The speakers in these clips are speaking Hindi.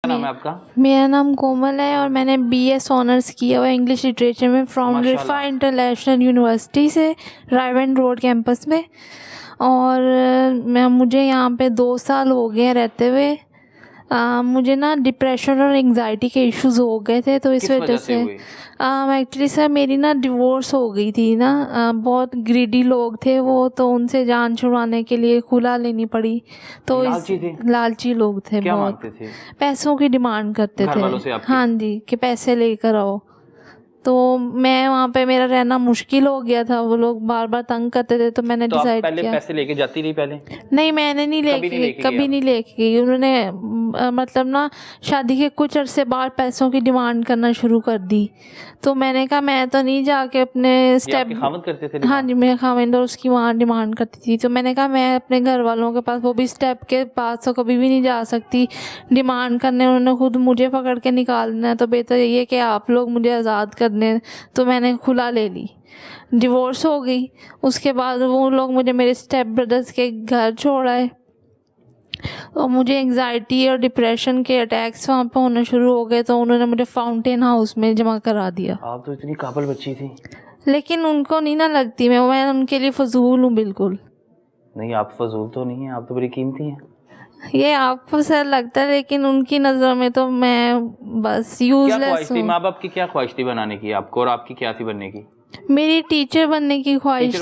क्या नाम है आपका? मेरा नाम कोमल है और मैंने बीएस ऑनर्स किया हुआ है इंग्लिश लिटरेचर में फ्रॉम रिफा इंटरनेशनल यूनिवर्सिटी से रायवन रोड कैंपस में। और मुझे यहाँ पे 2 साल हो गए रहते हुए। मुझे ना डिप्रेशन और एंजाइटी के इश्यूज हो गए थे, तो इस वजह से एक्चुअली सर मेरी ना डिवोर्स हो गई थी ना। बहुत ग्रीडी लोग थे वो, तो उनसे जान छुड़वाने के लिए खुला लेनी पड़ी। तो लालची लोग थे, क्या बहुत मांगते थे? पैसों की डिमांड करते घर थे। वालों से आपके? हाँ जी, कि पैसे लेकर आओ। तो मैं वहाँ पे मेरा रहना मुश्किल हो गया था, वो लोग बार बार तंग करते थे। तो मैंने तो आप डिसाइड पहले किया। पैसे लेके जाती रही पहले? नहीं, मैंने नहीं कभी नहीं लेके गई। उन्होंने मतलब ना शादी के कुछ अरसे बाद पैसों की डिमांड करना शुरू कर दी। तो मैंने कहा मैं तो नहीं जाके अपने स्टेप। खामद करते थे? हाँ जी, मेरे खामिंद और उसकी वहाँ डिमांड करती थी। तो मैंने कहा मैं अपने घर वालों के पास, वो भी स्टेप के पास, तो कभी भी नहीं जा सकती डिमांड करने। उन्होंने खुद मुझे पकड़ के निकालना है, तो बेहतर यही है कि आप लोग मुझे आज़ाद कर दें। तो मैंने खुला ले ली, डिवोर्स हो गई। उसके बाद वो लोग मुझे मेरे स्टेप ब्रदर्स के घर छोड़ आए और मुझे एंजाइटी और डिप्रेशन के अटैक्स वहाँ पे होने शुरू हो गए। तो उन्होंने मुझे फाउंटेन हाउस में जमा करा दिया। आप तो इतनी काबिल बच्ची थी। लेकिन उनको नहीं ना लगती मैं उनके लिए फजूल हूँ बिल्कुल। नहीं, आप फजूल तो नहीं है, आप तो बड़ी कीमती हैं। ये आपको सर लगता है, लेकिन उनकी नज़रों में तो मैं बस यूजलेस हूँ। माँ बाप की क्या ख्वाहिश थी बनाने की आपको, और आपकी क्या थी बनने की? मेरी टीचर बनने की ख्वाहिश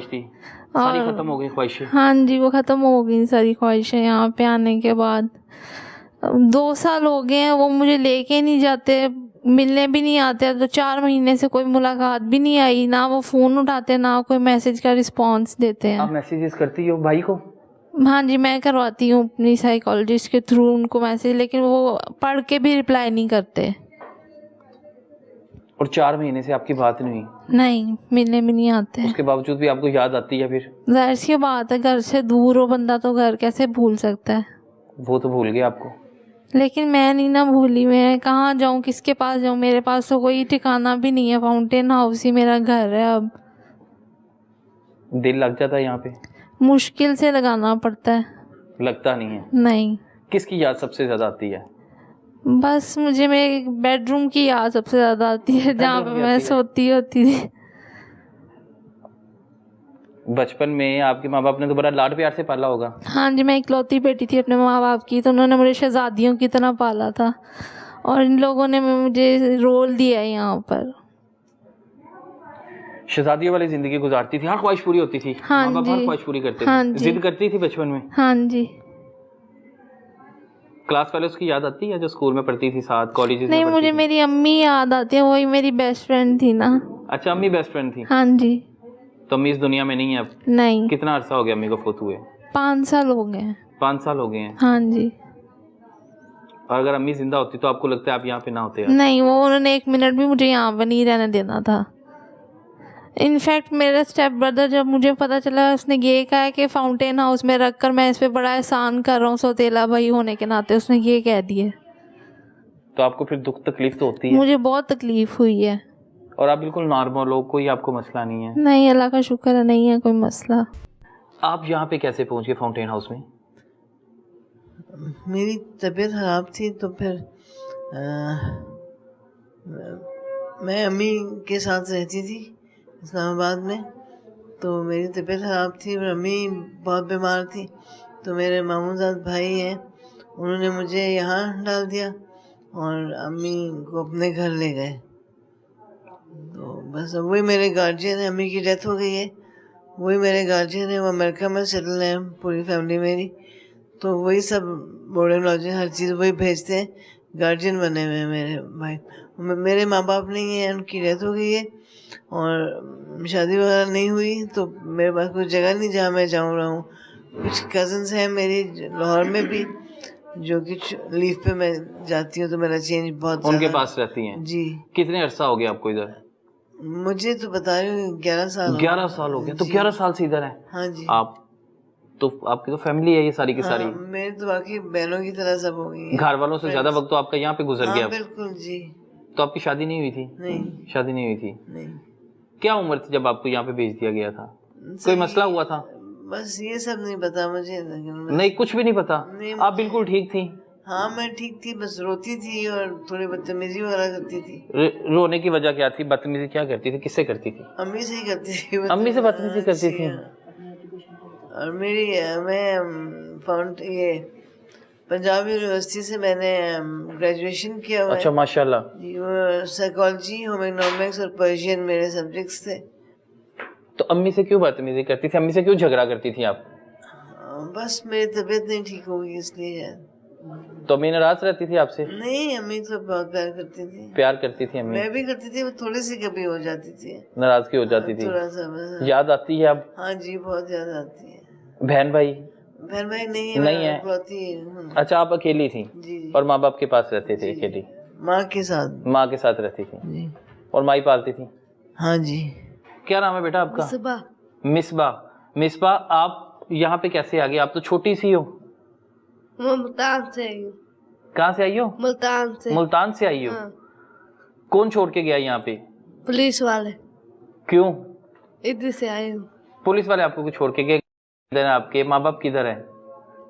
थी। सारी खत्म हो गई ख्वाहिशें? हाँ जी, वो ख़त्म हो गई सारी ख्वाहिशें यहाँ पे आने के बाद। 2 साल हो गए हैं, वो मुझे लेके नहीं जाते, मिलने भी नहीं आते। तो 4 महीने से कोई मुलाकात भी नहीं आई, ना वो फ़ोन उठाते, ना कोई मैसेज का रिस्पॉन्स देते हैं। आप मैसेजेस करती हो भाई को? हाँ जी, मैं करवाती हूँ अपनी साइकोलॉजिस्ट के थ्रू उनको मैसेज, लेकिन वो पढ़ के भी रिप्लाई नहीं करते। और 4 महीने से आपकी बात नहीं हुई? नहीं, मिलने भी नहीं आते। उसके बावजूद भी आपको याद आती है? फिर जाहिर सी बात है, घर से दूर हो बंदा तो घर कैसे भूल सकता है। वो तो भूल गया आपको। लेकिन मैं नहीं ना भूली। मैं कहाँ जाऊँ, किसके पास जाऊँ? मेरे पास तो कोई ठिकाना भी नहीं है। फाउंटेन हाउस ही मेरा घर है अब। दिल लग जाता है यहाँ पे? मुश्किल से लगाना पड़ता है। लगता नहीं है? नहीं। किसकी याद सबसे ज्यादा आती है? बस मुझे मेरे बेडरूम की याद सबसे ज़्यादा आती है, जहाँ पे मैं सोती होती थी। बचपन में आपके माँ बाप ने तो बड़ा लाड प्यार से पाला होगा। हाँ जी, मैं इकलौती बेटी थी अपने माँ बाप की, तो उन्होंने मुझे शहजादियों की तरह पाला था। और इन लोगों ने मुझे रोल दिया है यहाँ पर। शहजादियों वाली जिंदगी गुजारती थी, हर ख्वाहिश पूरी होती थी। हाँ माँ बाप हर जी। ख्वाहिश पूरी करते हाँ थे। जी। जिद करती थी बचपन में? हाँ जी। क्लास फेलोज की याद आती है जो स्कूल में पढ़ती थी साथ, कॉलेज में? नहीं, मुझे मेरी अम्मी याद आती है, वही मेरी बेस्ट फ्रेंड थी ना। अच्छा, अम्मी बेस्ट फ्रेंड थी? हाँ जी। तो अम्मी इस दुनिया में नहीं है अब? नहीं। कितना अरसा हो गया अम्मी को फोत हुए? 5 साल हो गए हैं। 5 साल हो गए हैं? हाँ जी। और अगर अम्मी जिंदा होती तो आपको लगता है आप यहाँ पे ना होते यार? नहीं, वो उन्होंने 1 मिनट भी मुझे यहाँ पर नहीं रहने देना था। इनफैक्ट मेरा स्टेप ब्रदर, जब मुझे पता चला, उसने ये कहा कि फाउंटेन हाउस में रखकर मैं इस पे बड़ा एहसान कर रहा हूँ सौतेला भाई होने के नाते, उसने ये कह दिया। तो आपको फिर दुख तकलीफ तो होती है? मुझे बहुत तकलीफ हुई है। और आप बिल्कुल नॉर्मल हो, कोई आपको मसला नहीं है? नहीं, अल्लाह का शुक्र है, नहीं है कोई मसला। आप यहाँ पे कैसे पहुँच गए फाउंटेन हाउस में? मेरी तबीयत ख़राब थी, तो फिर मैं अम्मी के साथ रहती थी इस्लामाबाद में। तो मेरी तबीयत ख़राब थी और अम्मी बहुत बीमार थी। तो मेरे मामूजाद भाई हैं, उन्होंने मुझे यहाँ डाल दिया और अम्मी को अपने घर ले गए। तो बस अब वही मेरे गार्जियन है। अम्मी की डेथ हो गई है, वही मेरे गार्जियन है। वो अमेरिका में सेटल हैं, पूरी फैमिली मेरी। तो वही सब बोर्डिंग लॉजिंग हर चीज़ वही भेजते हैं। गार्जियन बने हुए हैं मेरे भाई। मेरे माँ बाप नहीं हैं, उनकी डेथ हो गई है और शादी वगैरह नहीं हुई। तो मेरे पास कोई जगह नहीं जहाँ मैं जाऊँ रहा हूँ। कुछ कज़न्स हैं मेरी लाहौर में भी, जो कि लीव पे मैं जाती हूँ, तो मेरा चेंज बहुत उनके पास रहती हैं? जी। कितने अरसा हो गया आपको इधर? मुझे तो बता रही हूँ 11 साल। 11 साल हो गया? तो 11 साल से इधर है? हाँ जी। आप तो आपकी तो फैमिली है ये सारी की सारी? मेरी तो बाकी बहनों की तरह सब हो गई है। घर वालों से ज्यादा वक्त तो आपका यहाँ पे गुजर गया? बिल्कुल जी। तो आपकी शादी नहीं हुई थी? नहीं, शादी नहीं हुई थी। नहीं। क्या उम्र थी जब आपको यहाँ पे भेज दिया गया था? कोई मसला हुआ था? बस ये सब नहीं पता मुझे। नहीं, कुछ भी नहीं पता? आप बिल्कुल ठीक थी? हाँ मैं ठीक थी, बस रोती थी और थोड़ी बदतमीजी वगैरह करती थी। रोने की वजह क्या थी? बदतमीजी क्या करती थी? किससे करती थी? अम्मी से ही करती थी। अम्मी से बदतमीजी करती थी? और मेरी मैं फाउंड ये पंजाब यूनिवर्सिटी से मैंने ग्रेजुएशन किया हुआ है। अच्छा माशाल्लाह। जी, वो साइकोलॉजी, होम इकोनॉमिक्स और पर्शियन मेरे सब्जेक्ट्स थे। तो अम्मी से क्यों बदतमीजी करती थी? अम्मी से क्यों झगड़ा करती थी आप? बस मेरी तबीयत नहीं ठीक होगी इसलिए यार। तो अम्मी नाराज रहती थी आपसे? नहीं, अम्मी तो बहुत प्यार करती थी। प्यार करती थी अम्मी? मैं भी करती थी, वो थोड़ी सी कभी हो जाती थी, नाराजगी हो जाती थी? थोड़ा सा बस। याद आती है अब? हाँ जी, बहुत याद आती है। बहन भाई? बहन भाई नहीं है। अच्छा, आप अकेली थी? जी। और माँ बाप के पास रहते थे अकेली? माँ के साथ। माँ के साथ रहती थी जी। और माँ ही पालती थी? हाँ जी। क्या नाम है बेटा आपका? मिसबा। मिसबा, आप यहाँ पे कैसे आ गए? आप तो छोटी सी हो। मैं मुल्तान से आई हूँ। कहाँ से आई हो? मुल्तान से। मुल्तान से आई हो? हाँ। कौन छोड़ के गया यहाँ पे? पुलिस वाले। क्यों? इधर से आए हूँ। पुलिस वाले आपको छोड़ के गए? किधर है आपके माँ बाप? किधर है?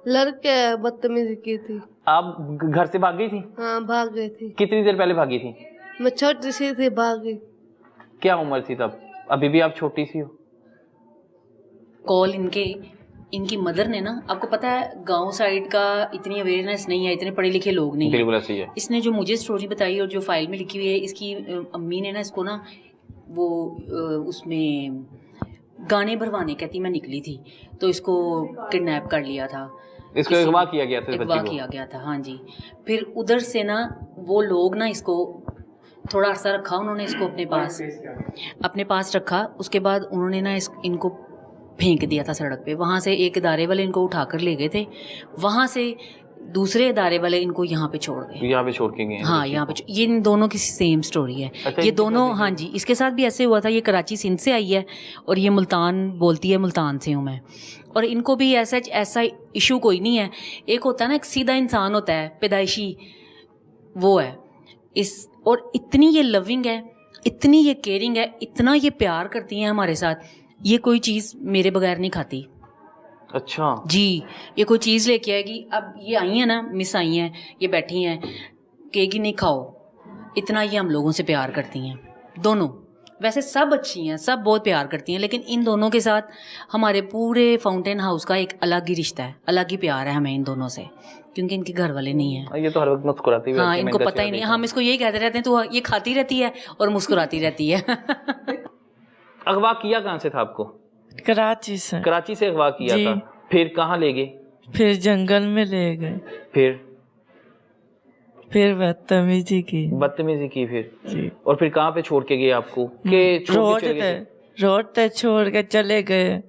लड़के बदतमीजी की थी। आप घर से भाग गई थी? हाँ, भाग गई थी। कितनी देर पहले भागी थी? मैं छोटी सी थी, भाग गई। क्या उम्र थी तब? अभी भी आप छोटी सी हो। कॉल इनकी मदर ने ना, आपको पता है गांव साइड का इतनी अवेयरनेस नहीं है, इतने पढ़े लिखे लोग नहीं है। बिल्कुल ऐसी है। इसने जो मुझे स्टोरी बताई और जो फाइल में लिखी हुई है, इसकी अम्मी ने ना इसको ना वो उसमें गाने भरवाने कहती मैं निकली थी तो इसको किडनैप कर लिया था। इसको अगवा किया गया था? अगवा किया गया था, हाँ जी। फिर उधर से ना वो लोग ना इसको थोड़ा अर्सा रखा उन्होंने, इसको अपने पास रखा। उसके बाद उन्होंने ना इनको फेंक दिया था सड़क पे। वहाँ से एक इदारे वाले इनको उठाकर ले गए थे, वहाँ से दूसरे इदारे वाले इनको यहाँ पे छोड़ गए। यहाँ पे छोड़ के गए? हाँ, यहाँ पे। ये इन दोनों की सेम स्टोरी है। अच्छा, ये दोनों, हाँ जी, इसके साथ भी ऐसे हुआ था। ये कराची सिंध से आई है और ये मुल्तान बोलती है मुल्तान से हूँ मैं। और इनको भी ऐसा इशू कोई नहीं है। एक होता है ना, एक सीधा इंसान होता है पैदाइशी, वो है इस। और इतनी ये लविंग है, इतनी ये केयरिंग है, इतना ये प्यार करती हैं हमारे साथ। ये कोई चीज़ मेरे बगैर नहीं खाती। अच्छा जी, ये कोई चीज़ लेके आएगी। अब ये आई हैं ना, मिस आई हैं, ये बैठी हैं, कहेगी नहीं खाओ। इतना ये हम लोगों से प्यार करती हैं दोनों। वैसे सब अच्छी हैं, सब बहुत प्यार करती हैं, लेकिन इन दोनों के साथ हमारे पूरे फाउंटेन हाउस का एक अलग ही रिश्ता है, अलग ही प्यार है हमें इन दोनों से, क्योंकि इनके घर वाले नहीं हैं। ये तो हर वक्त मुस्कुराती हुई। हाँ, इनको पता ही नहीं। हम इसको यही कहते रहते हैं, तो ये खाती रहती है और मुस्कुराती रहती है। अगवा किया कहाँ से था आपको? कराची से। कराची से अगवा किया था? फिर कहाँ ले गए? फिर जंगल में ले गए। फिर बदतमीजी की फिर जी। और फिर कहाँ पे छोड़ के गए आपको? के रोड पे छोड़ के चले गए।